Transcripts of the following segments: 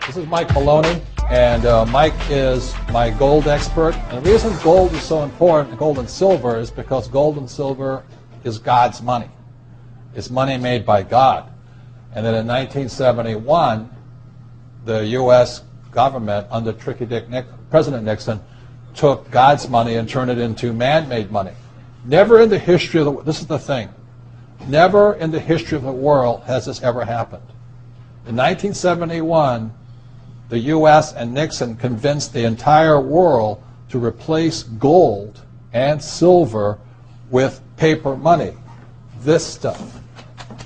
This is Mike Maloney, and Mike is my gold expert. And the reason gold is so important, gold and silver, is because gold and silver is God's money. It's money made by God. And then in 1971, the U.S. government, under President Nixon, took God's money and turned it into man-made money. Never in the history of the world, this is the thing, never in the history of the world has this ever happened. In 1971, the U.S. and Nixon convinced the entire world to replace gold and silver with paper money. This stuff.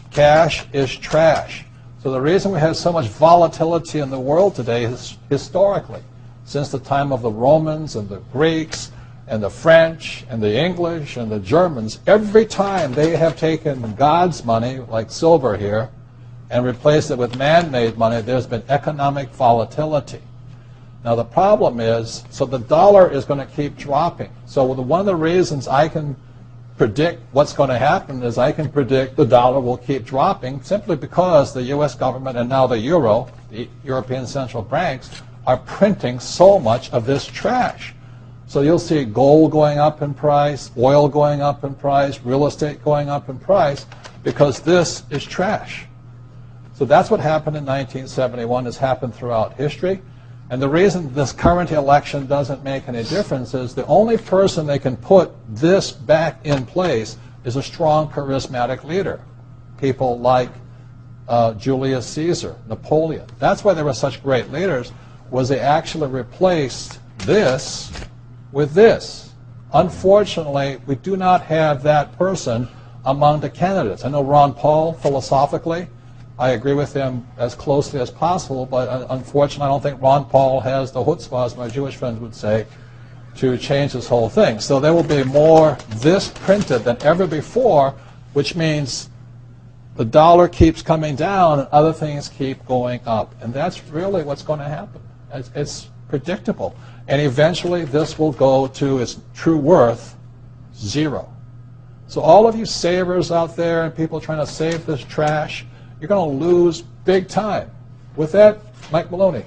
Cash is trash. So the reason we have so much volatility in the world today is historically, since the time of the Romans and the Greeks and the French and the English and the Germans, every time they have taken God's money, like silver here, and replaced it with man-made money, there's been economic volatility. Now the problem is, so the dollar is going to keep dropping. So one of the reasons I can predict what's going to happen is I can predict the dollar will keep dropping simply because the U.S. government and now the euro, the European central banks, are printing so much of this trash. So you'll see gold going up in price, oil going up in price, real estate going up in price, because this is trash. So that's what happened in 1971. It's happened throughout history. And the reason this current election doesn't make any difference is the only person they can put this back in place is a strong, charismatic leader. People like Julius Caesar, Napoleon. That's why they were such great leaders, was they actually replaced this with this. Unfortunately, we do not have that person among the candidates. I know Ron Paul, philosophically, I agree with him as closely as possible, but unfortunately I don't think Ron Paul has the chutzpah, as my Jewish friends would say, to change this whole thing. So there will be more this printed than ever before, which means the dollar keeps coming down and other things keep going up. And that's really what's going to happen. It's predictable. And eventually this will go to its true worth, zero. So all of you savers out there and people trying to save this trash, you're going to lose big time. With that, Mike Maloney.